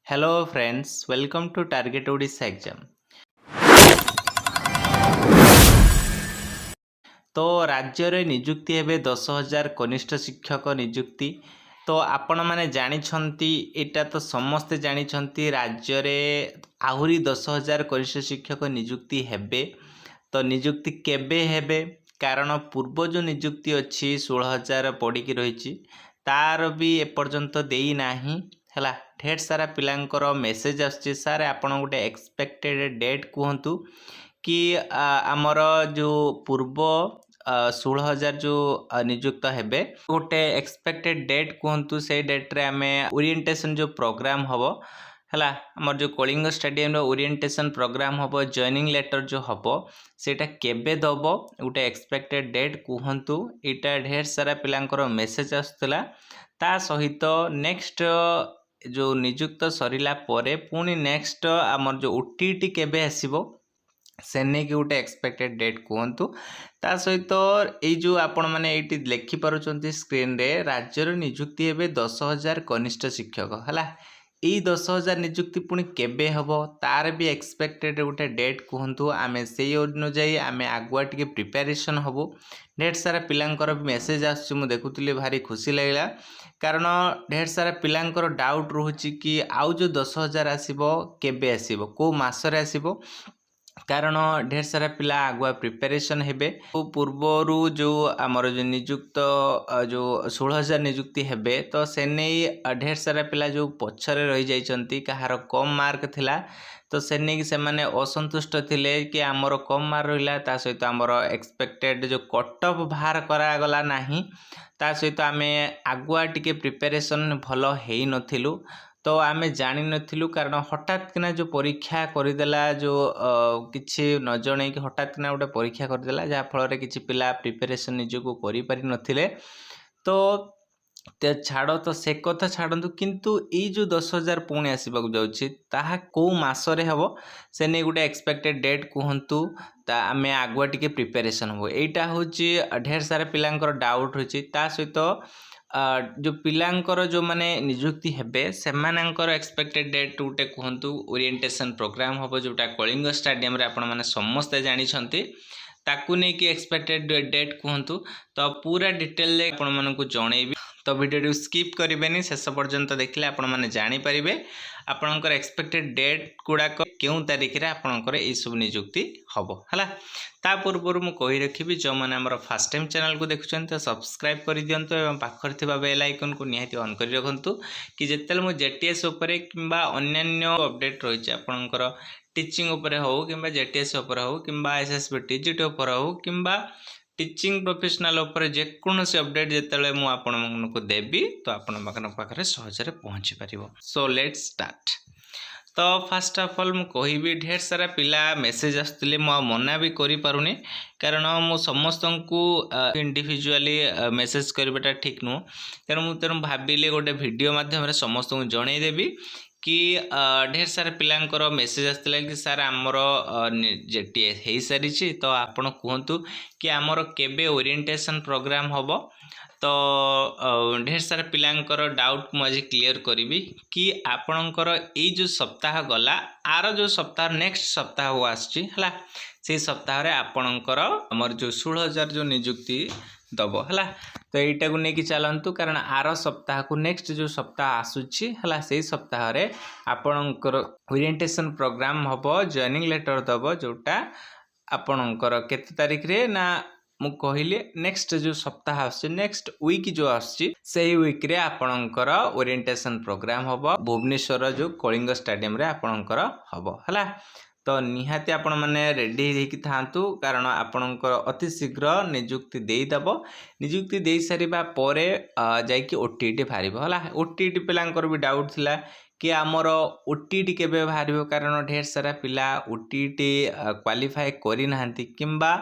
Hello friends, welcome to Target Odisha exam. तो राज्य निजुक्ति हेबे 10,000 कनिष्ठ शिक्षक निजुक्ति। तो आपण मैंने जानी एटा तो समस्ते जानी राज्य रे आहुरी 10,000 कनिष्ठ शिक्षक निजुक्ति हेबे। तो निजुक्ति केबे हेबे कारण पूर्व जो निजुक्ति अच्छी 16,000 पड़ी रही तार भी एपर्यंत देई नाही है। ढेर सारा पिलांकर मेसेज आसछि सार आपण गोटे एक्सपेक्टेड डेट कहतु कि आमर जो पूर्व 16,000 जो नियुक्त हेबे गोटे एक्सपेक्टेड डेट कहतु से डेट रे आमे ओरिएंटेशन जो प्रोग्राम हबो हला हमर जो कलिंग स्टेडियम रो ओरिएंटेशन प्रोग्राम हबो जॉइनिंग लेटर जो हबो सेटा केबे दबो गोटे एक्सपेक्टेड डेट कहतु। एटा ढेर सारा पिलांकर मेसेज आसतला ता सहित नेक्स्ट जो नियुक्त सरिला परे पुणी नेक्स्ट आमर जो ओटीटी केबे आसीबो से नहीं कि गोटे एक्सपेक्टेड डेट कहतु। ता सहित ये जो आपण मैंने ये लिखिपार स्क्रीन रे राज्यर निजुक्ति हेबे 10,000 कनिष्ठ शिक्षक है। यही 10,000 निजुक्ति पुणी केबे हम तार भी एक्सपेक्टेड गोटे डेट कहतु आमे से अनुजाई आमे आगुआ टिके प्रिपेरेसन हबु। ढेर सारा पिलांकर मेसेज आसुची मु देखुतली भारी खुशी लगला कारण ढेर सारा पिलांकर डाउट रोची कि आउ जो 10,000 आसीबो केबे आसीबो को मासरे आसीबो कारण ढेर सारा पिला आगुआ प्रिपेरेसन हेबे। पूर्वरु जो आमर जो निजुक्त जो 16,000 निजुक्ति हेबे तो से नहीं ढेर सारा पिला जो पछरे रही जाइछंती कहार कम मार्क थिला तो से नहीं से माने असंतुष्ट थिले कि आमर कम मार्क रहिला ता सहित आमर एक्सपेक्टेड जो कट ऑफ बाहर करा गला नाही ता सहित आमे आगुआ टिके प्रिपेरेसन भलो हेई नथिलु। तो आमे जानी नथिलु कारण हठात किना जो परीक्षा करदेला जो किछि न जणे कि हठात किना गोटे परीक्षा करदेला जहाँ फल किछि पिला प्रिपेरेसन निजको करि पारि नथिले। तो छाड़ तो से कथा छाड़ू किंतु ये जो 10,000 पुणी आसवाक जाऊँगी ताहा को मासरे हम से नहीं गोटे एक्सपेक्टेड डेट कहतु ता आमे आगुआ टिके प्रिपेरेसन हो। एटा हूँ ढेर सारा पिलांकर डाउट होची ता सहित जो पिलांकर जो माने निजुक्ति हेबे सेमानंकर एक्सपेक्टेड डेट गोटे कहतु ओरिएंटेशन प्रोग्राम हम जोटा कलिंग स्टेडियम रे आपण माने समस्ते जानी छंती ताकू नहीं कि एक्सपेक्टेड डेट कहतु। तो पूरा डिटेल ले आपण मानकु जणेबी तो वीडियो स्किप करेंगे शेष पर्यंत देखले आपण माने जानी परिबे आपणकर एक्सपेक्टेड डेट गुड़ाक क्यों तारीख रे आपणकर ए सब नियुक्ति हबो हला। ता पूर्व मु कहि रखिबी जो माने हमर फर्स्ट टाइम चैनल को देखुछन तो सब्सक्राइब कर दियंतो एवं पाखर थिबा बेल आइकन को निहाती ऑन कर रखंतु कि जेतेल मु जेटीएस ऊपर किंबा अन्य अपडेट रही छै आपणकर टीचिंग ऊपर हो किंबा जेटीएस ऊपर हो किंबा एसएसबी टीजीटी ऊपर हो किंबा टीचिंग प्रोफेशनल ऊपर जेकोसी अपडेट जिते मुझे आपण को देवी तो आपण पाखे सहजरे पहुँची पार। So let's start. तो फास्ट ऑफ ऑल मुझे ढेर सारा पिला मेसेज आसुले मु मना भी करि पारुनी कारण मु समस्त को इंडिविजुअली मेसेज करवाटा ठीक नुह तेणु भाविले गोटे वीडियो माध्यम समस्त को जनईदेवी कि ढेर सारा पिलांकर मेसेज आसला कि सार आमर जेटीएस हो सारी तो आपण कहतु कि आमर केबे ओरिएंटेशन प्रोग्राम हम। तो ढेर सारा पिलांकर डाउट मुझे क्लियर करी कि आपणकर ये जो सप्ताह गला आर जो सप्ताह नेक्स्ट सप्ताह आसला से सप्ताह रे आपणकर आमर जो 16,000 जो नियुक्ति दब है। तो यहीटा को लेकिन चलतु कारण आर सप्ताह को नेक्स्ट जो सप्ताह आसूची है से सप्ताह रे आपणकर ओरिएंटेशन प्रोग्राम हम जॉइनिंग लेटर दब जोटा आपणकर केते तारीख रे ना मु कहली नेक्स्ट जो सप्ताह आसी नेक्स्ट वीक जो आसी से वीक रे आपणकर ओरिएंटेशन प्रोग्राम हम भुवनेश्वर जो कलिंग स्टेडियम रे आपणकर हम है। तो निहाती आपण मैंने रेडी होकी थांतु कारण आपणकर अति शीघ्र निजुक्ति देदब निजुक्ति दे सारिबा परे जाइकी ओटीटी बाहर है। ओटीटी पिलांकर भी डाउट थिला कि आमर ओटीटी केबे बाहर कारण ढेर सारा पिला ओटीटी क्वालिफाई करि नाहंती किंबा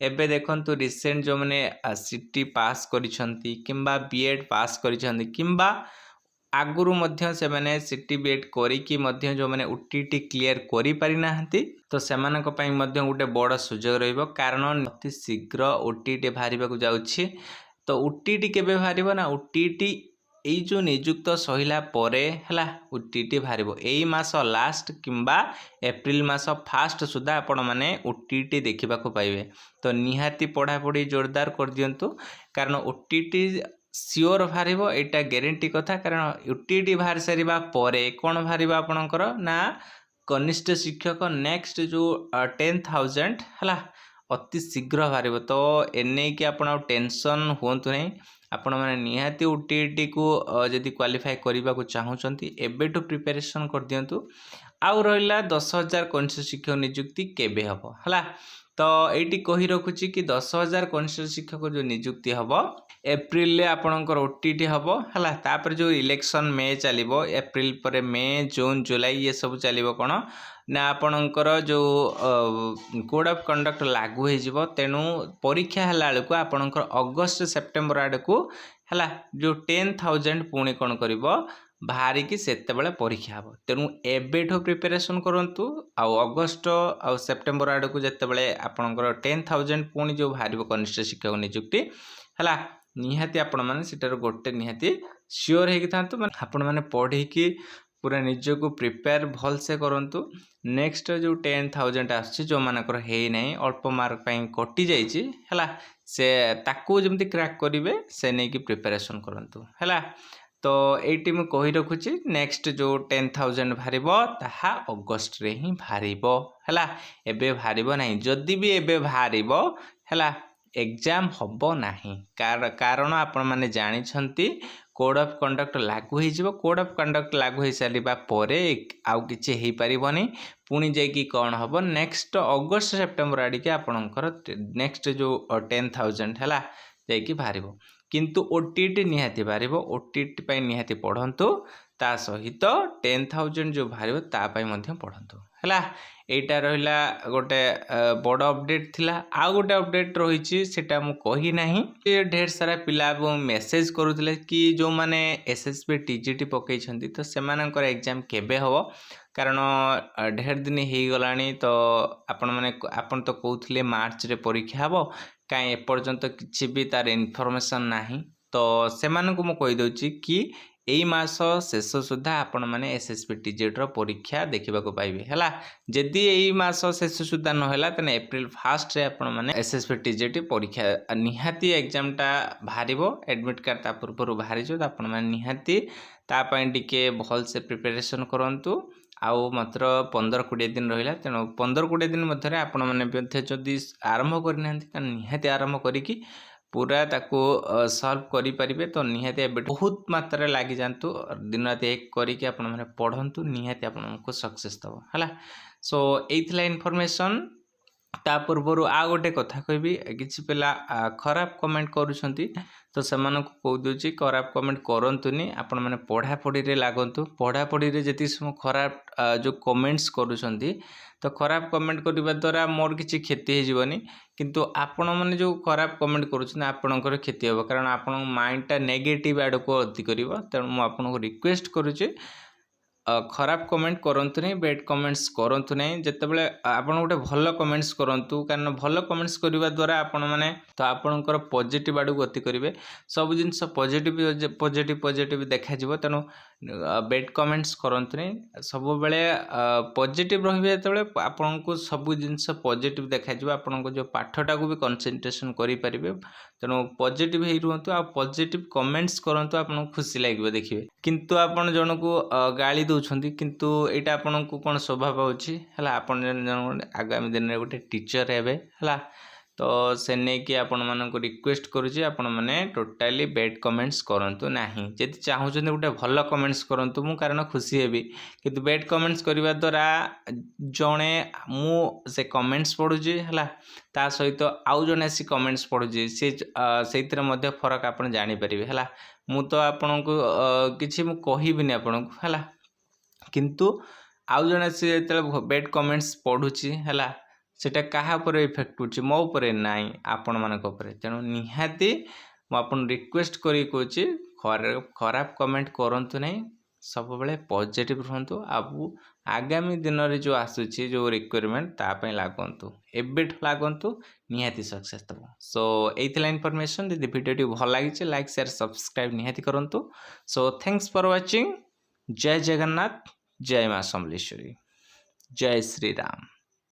एबे देखंतु रिसेंट जो माने सीटी पास करिसंती किंबा बीएड पास करिसंती किंबा आगुरु मध्य से माने सीटी बीएड करिकी मध्य जो माने ओटीटी क्लियर करि पारि नाहंती तो सेमानक पई मध्य गोटे बड़ सुजोग रहिबो कारण अति शीघ्र ओटीटी बाहरिबा को जाउछि। तो ओटीटी केबे बाहरिबो ना ओटीटी ଏଇ जो नियुक्त सहिला परे हला ओटीटी बाहरिबो एई मास लास्ट किंबा एप्रिल मास फास्ट सुधा आपण माने ओटीटी देखिबा को पाइबे। तो निहाती पढ़ापढ़ी जोरदार कर दियंतु कारण ओटीटी सियोर बाहरिबो एटा ग्यारंटी कथा कारण ओटीटी बाहर सारिबा परे कोन बाहरिबा आपणकर ना कनिष्ठ शिक्षक नेक्स्ट जो 10,000 हला अति शीघ्र बाहर। तो एने कि आप टेंशन हूँ नहीं आपण मैंने निहाती ओटीटी को जदि क्वालिफाई करने को चाहूँगी एबेठू प्रिपेरेसन कर दिंतु। आउ रहा 10,000 कनिष्ठ शिक्षक नियुक्ति केबे हब हला। तो ये कही रखुची कि 10,000 कनिष्ठ शिक्षक जो नियुक्ति हम एप्रिल आपणकर ओटीटी हम है। तापर जो इलेक्शन मे चलो एप्रिल पर मे जून जुलाई ये सब चलो कौन ना आपणकर जो कोड ऑफ कंडक्ट लागू हो तेणु परीक्षा है को आपणकर अगस्त सेप्टेम्बर आड़ को है जो 10,000 पुणी कौन कर बाहरिकी सेतेबेले परीक्षा हम। तेणु एबेठो प्रिपेरेसन करंतु आउ अगस्त आउ सेप्टेम्बर आड़ को जितेबाला आपणकर 10,000 पुणी जो बाहर कनिष्ठ शिक्षक नियुक्ति है निहाती आपण मैंने सेटार गोटे निहाती सियोर होता मैंने आपण मैंने पढ़ी पूरा निज को प्रिपेयर भल से करंतु। नेक्स्ट जो 10,000 आसछि जो मानकर है नहीं अल्प मार्क पाई कटि जाइछि है से ताकू जमती क्रैक करेंगे से नहीं कि प्रिपेरेसन करंतु है। तो ये मुझे कही रखुची नेक्स्ट जो 10,000 बाहर ताहा अगस्त रे ही बाहर है एबे बाहर नहीं जदि भी एबे बाहर है एग्जाम हम नहीं कारण आपण मैंने जानते कोड ऑफ कंडक्ट लागू हो कोड ऑफ कंडक्ट लागू हो सारा पर आउ कि हो पारनी पुणी जाकि कौन हम नेक्स्ट अगस्त सेप्टेम्बर आड़े आपणकर नेक्स्ट जो 10,000 है जाकि बाहर किंतु ओटीटी निहाती बाहर ओटीटी पाई निहाती पढ़ंतु ता सहित 10,000 जो बाहर तापाई मध्य पढ़ंतु है। एटा रहिला गोटे बड़ अपडेट थिला। आ गोटे अपडेट रही सेटा मु कही नाही ढेर सारा पिला मेसेज करुले कि जो माने एसएसबी टीजीटी पकई छंती तो सेमानकर एग्जाम केबे हबो कारण ढेर दिन हो गलानी। तो आपण तो कहते मार्च रे परीक्षा हबो कहीं एपर्यंत किसी भी तार इनफॉरमेशन नाही। तो सेमानकु मु कहि दउची कि एई मास शेष सुधा आपण माने एसएसबी टीजीटी रो परीक्षा देखिबा को पाइबे हला। जदि एई मास शेष सुधा न होला तने एप्रिल फर्स्ट रे आपण माने एसएसबी टीजीटी परीक्षा निहाती एग्जाम टा बाहरिबो एडमिट कार्ड ता पूर्व बाहरी जो आपण माने निहाती ता पई टिके भल से प्रिपरेशन करंतु। आउ मात्र 15-20 दिन रहिला तेणु 15-20 दिन मध्य आपण मैंने जदि आरंभ करना निहाती आरंभ करी पूरा ताको सॉल्व करि परिबे। तो निहाती बहुत मात्रा लगी जातु दिन रात एक करिके आपण माने पढ़ंतु निहाती आपको सक्सेस दबो हला। सो एइथला इन्फॉर्मेशन ता पूर्व आ गोटे कथा कहबी किछि पिला खराब कमेंट करूछंती तो सेमानक कह दूची खराब कमेंट करंतुनी आपण माने पढ़ा पढ़ी रे लागंतु। पढ़ा पढ़ी रे जति समय खराब जो कमेंट्स करूछंती तो खराब कमेंट करबा द्वारा मोर किछि क्षति हे जीवनी किंतु आपण माने जो खराब कमेंट करूछन आपणकर क्षति हो कारण आपण माइंड टा नेगेटिव आड़ को अति करिवो। तेणु मु आपनको रिक्वेस्ट करूची खराब कमेंट करंतु नहीं बैड कमेंट्स करंतु नहीं जितेबाला आपन गोटे भल कमेंट्स करंतु कारण भल कमेंट्स करने द्वारा आपण माने तो आपणकर पॉजिटिव आड़ गति करेंगे सब जिनस पॉजिटिव पॉजिटिव पॉजिटिव देखा जीवो। तेणु बैड कमेंट्स करंतु नहीं सब बेले पॉजिटिव रहिबे जेतेबाला आपनको सब जिनस पॉजिटिव देखा जीवो आपनको जो पाठटा को भी कंसंट्रेशन करि परिबे। तेणु पॉजिटिव ही रुहंतु आ पॉजिटिव कमेंट्स करंतु आपनको खुशी लागिबो देखिबे। किंतु आपण जनको गाली दउछंती किंतु एटा आपनको कोन स्वभाव होछि हला आपण जन आगामी दिन रे गोटे टीचर हेबे हला। तो से नै कि आपण मानको रिक्वेस्ट करूछि आपण माने टोटली बैड कमेंट्स करंतु नाही जदि चाहउछन गोटे भल कमेंट्स करंतु मु कारण खुशी हेबी किंतु बैड कमेंट्स करबा द्वारा जणे मु से कमेंट्स पढुछि हला ता सहित आउ जने सी कमेंट्स पढुछि से सेइतरे मध्ये फरक आपण जानि परिबे हला। मु तो आपनको किछि मु कहिबिनी आपनको हला किंतु आउ जने से बैड कमेंट्स पढुछि हला सेटा कहा पर इफेक्ट होछि मो ऊपर नाही आपण मानक ऊपर। तेणु निहाती मु आपन रिक्वेस्ट करी कहछि खराब कमेंट करंतु नहीं ସବୁବେଳେ ପଜିଟିଭ ରୁହନ୍ତୁ ଆଉ ଆଗାମୀ ଦିନରେ ଯେଉଁ ଆସୁଛି ଯେଉଁ ରିକ୍ୱାରମେଣ୍ଟ ତା ପାଇଁ ଲାଗନ୍ତୁ ଏବେଠୁ ଲାଗନ୍ତୁ ନିହାତି ସକ୍ସେସ୍ ଦେବ। ସୋ ଏଇଥିଲା ଇନଫର୍ମେସନ୍। ଯଦି ଭିଡ଼ିଓଟି ଭଲ ଲାଗିଛି ଲାଇକ୍ ସେୟାର ସବସ୍କ୍ରାଇବ୍ ନିହାତି କରନ୍ତୁ। So thanks for watching. ଜୟ ଜଗନ୍ନାଥ, ଜୟ ମା ସମଲେଶ୍ୱରୀ, ଜୟ ଶ୍ରୀରାମ।